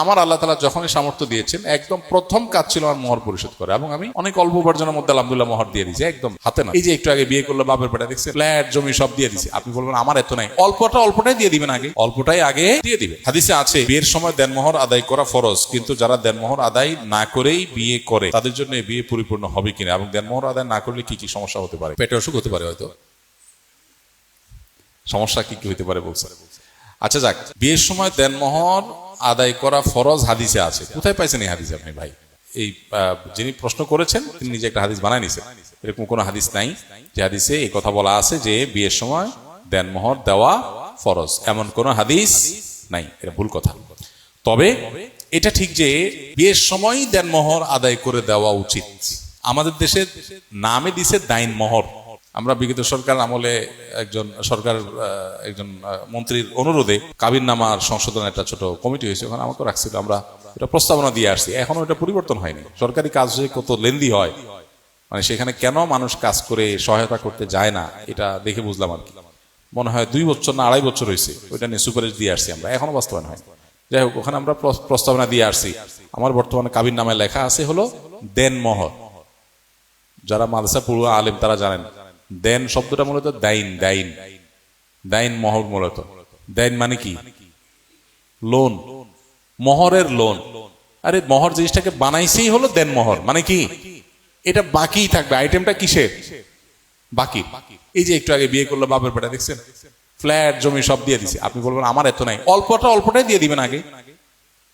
আমার আল্লাহ তাআলা যখনই সামর্থ্য দিয়েছেন একদম প্রথম কাজ ছিল আমার মোহর পরিশোধ করে, এবং আমি অনেক অল্প উপার্জনের মধ্যে আলহামদুলিল্লাহ মোহর দিয়ে দিয়েছি একদম হাতে না। এই যে একটু আগে বিয়ে করলো বাপের পেটে, দেখছে ফ্ল্যাট জমি সব দিয়ে দিছি। আপনি বলবেন আমার এত নাই, অল্পটাই দিয়ে দিবেন, আগে অল্পটাই আগে দিয়ে দিবে। হাদিসে আছে বিয়ের সময় দেনমোহর আদায় করা ফরজ, কিন্তু যারা দেনমোহর আদায় না করেই বিয়ে করে তাদের জন্য বিয়ে পরিপূর্ণ হবে কিনা, এবং দেনমোহর আদায় না করলে কি কি সমস্যা হতে পারে। পেটে অসুখ হতে পারে, হয়তো সমস্যা কি কি হতে পারে বলছে। আচ্ছা যাক, বিয়ের সময় দেনমোহর আদায় করা ফরজ হাদিসে আছে। কোথায় পাইছেন এই হাদিস আপনি ভাই? এই যিনি প্রশ্ন করেছেন তিনি নিজে একটা হাদিস বানায় নিছেন। এরকম কোনো হাদিস নাই যে হাদিসে এই কথা বলা আছে যে বিয়ের সময় দেনমোহর দেওয়া ফরজ, এমন কোনো হাদিস নাই। এটা ভুল কথা। তবে এটা ঠিক যে বিয়ের সময় দেনমোহর আদায় করে দেওয়া উচিত। আমাদের দেশে নামে দিছে দাইন মোহর। আমরা বিগত সরকার আমলে একজন মন্ত্রীর অনুরোধে কাবির নামার সংশোধনের একটা ছোট কমিটি হয়েছে, ওখানে আমাকে রাখছিল, আমরা এটা প্রস্তাবনা দিয়ে আসছি। এখনো এটা পরিবর্তন হয়নি। সরকারি কাজ কত লেন্দি হয়, মানে সেখানে কেন মানুষ কাজ করে সহায়তা করতে যায় না এটা দেখে বুঝলাম আর কি। মনে হয় 2 বছর না 2.5 বছর হয়েছে ওইটা নিয়ে সুপারিশ দিয়ে আসছি আমরা, এখনো বাস্তবায়ন হয়। যাই হোক, ওখানে আমরা প্রস্তাবনা দিয়ে আসছি। আমার বর্তমানে কাবির নামে লেখা আছে হলো দেনমোহর। যারা মাদ্রাসা পড়ুয়া আলেম তারা জানেন, দেন শব্দটা মূলত দাইন মোহর। মূলত দাইন মানে কি? লোন, মোহরের লোন। আরে মোহর জিনিসটাকে বানাইছেই হলো দেন মোহর, মানে কি এটা বাকি থাকবে। আইটেমটা কিসের? বাকি। এই যে একটু আগে বিয়ে করলো বাপের পেটে, দেখছেন ফ্ল্যাট জমি সব দিয়ে দিছে। আপনি বলবেন আমার এত নাই, অল্পটাই দিয়ে দিবেন, আগে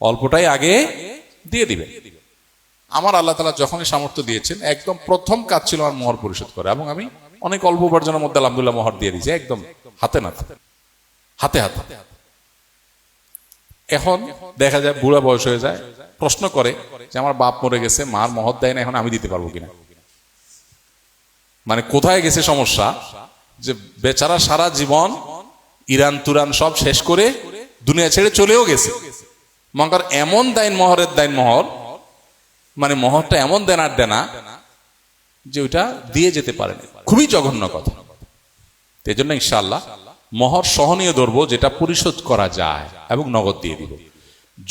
অল্পটাই আগে দিয়ে দিবেন। আমার আল্লাহ তাআলা যখনই সামর্থ্য দিয়েছেন একদম প্রথম কাজ ছিল আমার মোহর পরিশোধ করে, এবং আমি অনেক অল্প উপার্জনের মধ্যে আলহামদুলিল্লাহ মোহর দিয়ে দিয়েছি একদম হাতে না হাতে। এখন দেখা যায় বুড়া বয়স হয়ে যায়, প্রশ্ন করে যে আমার বাপ মরে গেছে, মার মোহর দেয় না, এখন আমি দিতে পারবো কিনা। মানে কোথায় গেছে সমস্যা, যে বেচারা সারা জীবন ইরান তুরান সব শেষ করে দুনিয়া ছেড়ে চলেও গেছে, মঙ্গর এমন দাইন মোহর, মানে মোহরটা এমন দেনা যে ওইটা দিয়ে যেতে পারে না। খুবই জঘন্য কথা। এই জন্য ইনশাআল্লাহ মোহর সহনীয় ধরবো, যেটা পরিশোধ করা যায়, এবং নগদ দিয়ে দিব।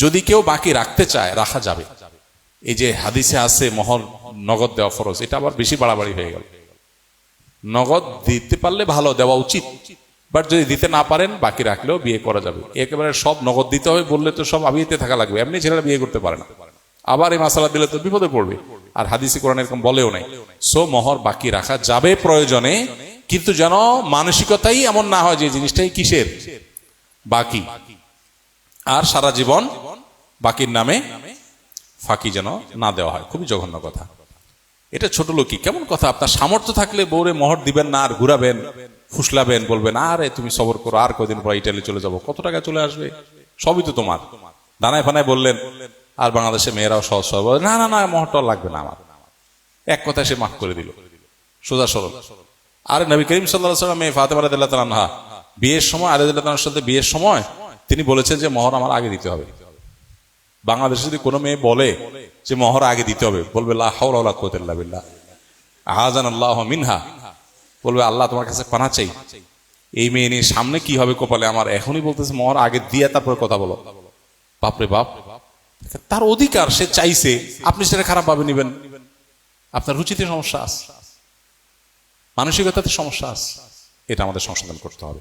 যদি কেউ বাকি রাখতে চায় রাখা যাবে। এই যে হাদিসে আছে মোহর নগদ দেওয়া ফরজ, এটা আবার বেশি বাড়াবাড়ি হয়ে গেল। নগদ দিতে পারলে ভালো, দেওয়া উচিত। বাট যদি দিতে না পারেন বাকি রাখলেও বিয়ে করা যাবে। একেবারে সব নগদ দিতে হবে বললে তো সব আবিয়েতে থাকা লাগবে, এমনি ছেলেরা বিয়ে করতে পারে না। আবার এই মাসালা দিলে তো বিপদে পড়বে। আর হাদিসে কোরআন এরকম বলেও নাই। সো মোহর বাকি রাখা যাবে প্রয়োজনে, কিন্তু যেন মানসিকতাই এমন না হয় যে জিনিসটাই কিসের বাকি, আর সারা জীবন বাকির নামে ফাঁকি যেন না দেওয়া হয়। খুবই জঘন্য কথা। এটা ছোট লোকই কেমন কথা। আপনার সামর্থ্য থাকলে বউরে মোহর দিবেন না, আর ঘুরাবেন, ফুসলাবেন, বলবেন আরে তুমি সবর করো, আর কদিন পর ইটালি চলে যাবো, কত টাকা চলে আসবে, সবই তো তোমার। দানায় ফানায় বললেন। আর বাংলাদেশে মেয়েরাও সহজ সহজ বলে না মোহরটা লাগবে না আমার, এক কথায় সে মাফ করে দিল, সোজা সরল। আর নবী করিম সাল্লাল্লাহু আলাইহি ওয়াসাল্লাম মেয়ে ফাতেমা রাদিয়াল্লাহু তাআলা আনহা বিয়ের সময় আলী রাদিয়াল্লাহু তাআলার সাথে বিয়ের সময় তিনি বলেছেন যে মোহর আমার আগে দিতে হবে। বাংলাদেশে যদি কোনো মেয়ে বলে যে মোহর আগে দিতে হবে, বলবে লা হাওলা ওয়ালা কুওয়াতা ইল্লা বিল্লাহ, আযানাল্লাহু মিনহা, বলবে আল্লাহ তোমার কাছে পানাহ চাই। এই মেয়ে নিয়ে সামনে কি হবে কপালে আমার, এখনই বলতেছে মোহর আগে দিয়ে তারপরে কথা বলো। বাপরে বাপ, তার অধিকার, সে চাইছে, আপনি সেটা খারাপ ভাবে নিবেন। আপনার রুচিতে সমস্যা আছে, মানসিকতাতে সমস্যা আছে, এটা আমাদের সংশোধন করতে হবে।